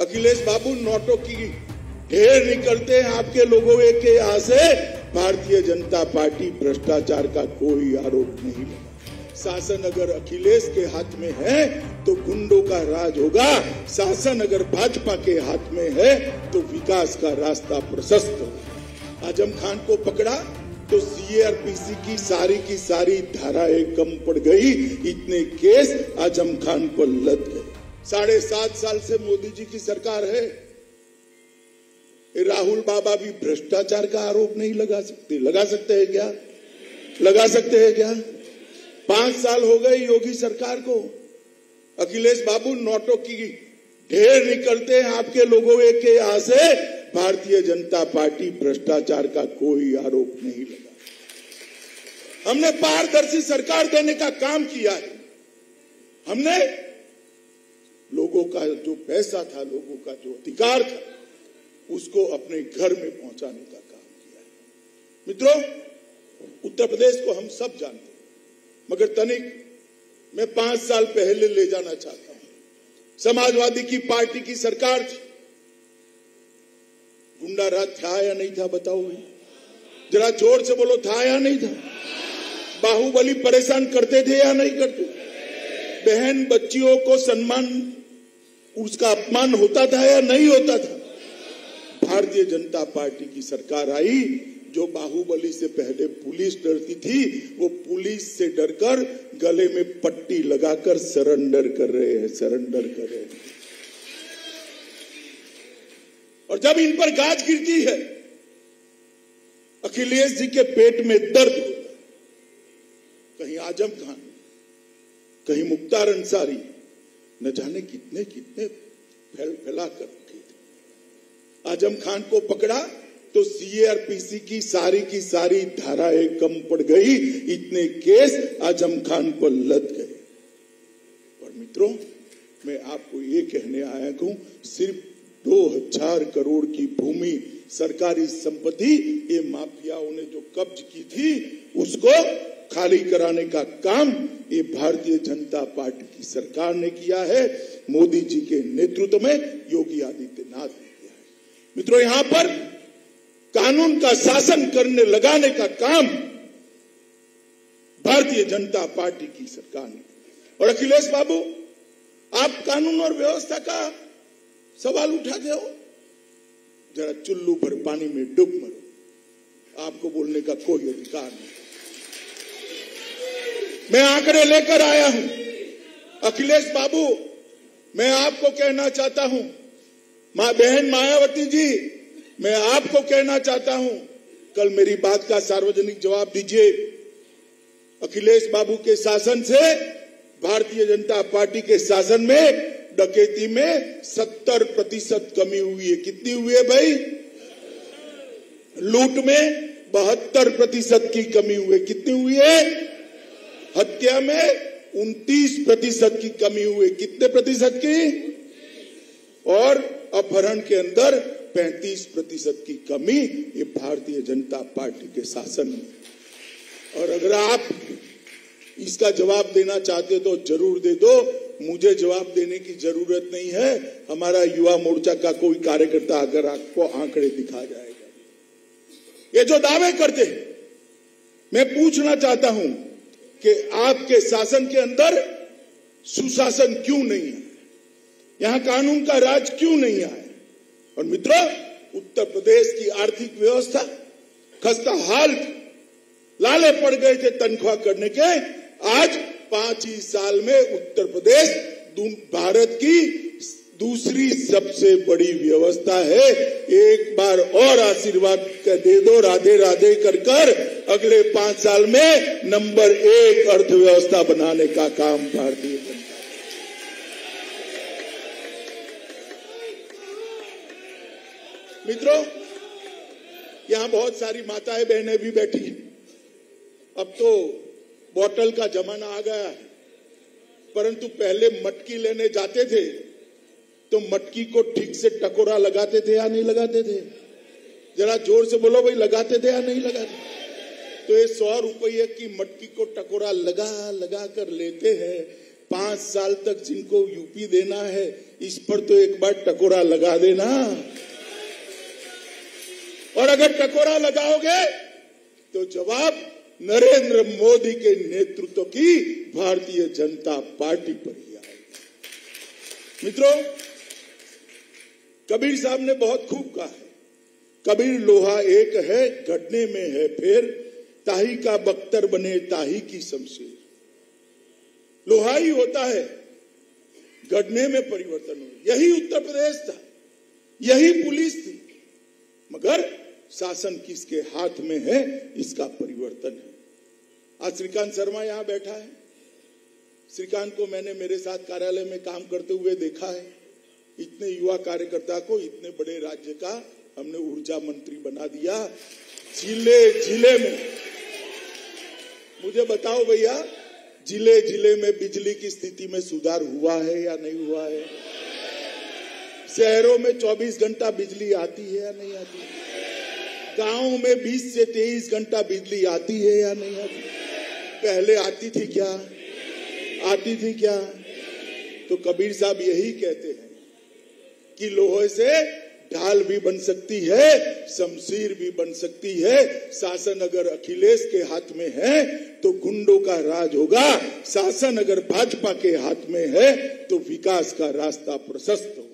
अखिलेश बाबू, नोटों की ढेर निकलते हैं आपके लोगों के यहाँ से। भारतीय जनता पार्टी भ्रष्टाचार का कोई आरोप नहीं लगा। शासन अगर अखिलेश के हाथ में है तो गुंडों का राज होगा। शासन अगर भाजपा के हाथ में है तो विकास का रास्ता प्रशस्त होगा। आजम खान को पकड़ा तो सीआरपीसी की सारी धाराएं कम पड़ गई। इतने केस आजम खान पर लद गए। 7.5 साल से मोदी जी की सरकार है। राहुल बाबा भी भ्रष्टाचार का आरोप नहीं लगा सकते। लगा सकते हैं क्या? लगा सकते हैं क्या? 5 साल हो गए योगी सरकार को। अखिलेश बाबू, नोटों की ढेर निकलते हैं आपके लोगों के यहाँ से। भारतीय जनता पार्टी भ्रष्टाचार का कोई आरोप नहीं लगा। हमने पारदर्शी सरकार देने का काम किया है। हमने लोगों का जो पैसा था, लोगों का जो अधिकार था, उसको अपने घर में पहुंचाने का काम किया है। मित्रों, उत्तर प्रदेश को हम सब जानते हैं, मगर तनिक मैं 5 साल पहले ले जाना चाहता हूं। समाजवादी की पार्टी की सरकार थी। गुंडा राज था या नहीं था? बताओ भाई, जरा जोर से बोलो, था या नहीं था? बाहुबली परेशान करते थे या नहीं करते? बहन बच्चियों को सम्मान, उसका अपमान होता था या नहीं होता था? भारतीय जनता पार्टी की सरकार आई। जो बाहुबली से पहले पुलिस डरती थी, वो पुलिस से डरकर गले में पट्टी लगाकर सरेंडर कर रहे हैं। और जब इन पर गाज गिरती है, अखिलेश जी के पेट में दर्द होता। कहीं आजम खान, कहीं मुख्तार अंसारी, न जाने कितने कितने फैला कर रखे थे। आजम खान को पकड़ा तो सीआरपीसी की सारी धाराएं कम पड़ गई। इतने केस आजम खान पर लद गए। और मित्रों, मैं आपको ये कहने आया हूं, सिर्फ 2000 करोड़ की भूमि, सरकारी संपत्ति, ये माफियाओं ने जो कब्ज की थी, उसको खाली कराने का काम ये भारतीय जनता पार्टी की सरकार ने किया है। मोदी जी के नेतृत्व में योगी आदित्यनाथ ने किया है। मित्रों, यहां पर कानून का शासन करने लगाने का काम भारतीय जनता पार्टी की सरकार ने। और अखिलेश बाबू, आप कानून और व्यवस्था का सवाल उठाते हो, जरा चुल्लू भर पानी में डूब मरो। आपको बोलने का कोई अधिकार नहीं। मैं आंकड़े लेकर आया हूं। अखिलेश बाबू, मैं आपको कहना चाहता हूं, बहन मायावती जी, मैं आपको कहना चाहता हूं, कल मेरी बात का सार्वजनिक जवाब दीजिए। अखिलेश बाबू के शासन से भारतीय जनता पार्टी के शासन में डकैती में 70% कमी हुई है। कितनी हुई है भाई? लूट में 72% की कमी हुई है। कितनी हुई है? हत्या में 29% की कमी हुई। कितने प्रतिशत की? और अपहरण के अंदर 35% की कमी, ये भारतीय जनता पार्टी के शासन में। और अगर आप इसका जवाब देना चाहते तो जरूर दे दो, मुझे जवाब देने की जरूरत नहीं है। हमारा युवा मोर्चा का कोई कार्यकर्ता अगर आपको आंकड़े दिखा जाएगा। ये जो दावे करते हैं, मैं पूछना चाहता हूं कि आपके शासन के अंदर सुशासन क्यों नहीं है? यहां कानून का राज क्यों नहीं आया? और मित्रों, उत्तर प्रदेश की आर्थिक व्यवस्था खस्ता हाल, लाले पड़ गए थे तनख्वाह करने के। आज 5 ही साल में उत्तर प्रदेश भारत की दूसरी सबसे बड़ी व्यवस्था है। एक बार और आशीर्वाद दे दो, राधे राधे कर अगले 5 साल में नंबर 1 अर्थव्यवस्था बनाने का काम भारतीय जनता। मित्रों, यहां बहुत सारी माताएं बहनें भी बैठी हैं। अब तो बोतल का जमाना आ गया है, परंतु पहले मटकी लेने जाते थे तो मटकी को ठीक से टकोरा लगाते थे या नहीं लगाते थे? जरा जोर से बोलो भाई, लगाते थे या नहीं लगाते? तो ये 100 रुपये की मटकी को टकोरा लगा कर लेते हैं। 5 साल तक जिनको यूपी देना है, इस पर तो एक बार टकोरा लगा देना। और अगर टकोरा लगाओगे तो जवाब नरेंद्र मोदी के नेतृत्व की भारतीय जनता पार्टी पर ही आएगा। मित्रों, कबीर साहब ने बहुत खूब कहा है, कबीर लोहा एक है, गढ़ने में है फेर, ताही का बख्तर बने ताही की शमशीर। लोहा ही होता है, गढ़ने में परिवर्तन हो। यही उत्तर प्रदेश था, यही पुलिस थी, मगर शासन किसके हाथ में है, इसका परिवर्तन है। आज श्रीकांत शर्मा यहां बैठा है। श्रीकांत को मैंने मेरे साथ कार्यालय में काम करते हुए देखा है। इतने युवा कार्यकर्ता को इतने बड़े राज्य का हमने ऊर्जा मंत्री बना दिया। जिले जिले में, मुझे बताओ भैया, जिले जिले में बिजली की स्थिति में सुधार हुआ है या नहीं हुआ है? शहरों में 24 घंटा बिजली आती है या नहीं आती? गांवों में 20 से 23 घंटा बिजली आती है या नहीं आती? पहले आती थी क्या? आती थी क्या? तो कबीर साहब यही कहते हैं कि लोहे से ढाल भी बन सकती है, शमशीर भी बन सकती है। शासन अगर अखिलेश के हाथ में है तो गुंडों का राज होगा, शासन अगर भाजपा के हाथ में है तो विकास का रास्ता प्रशस्त होगा।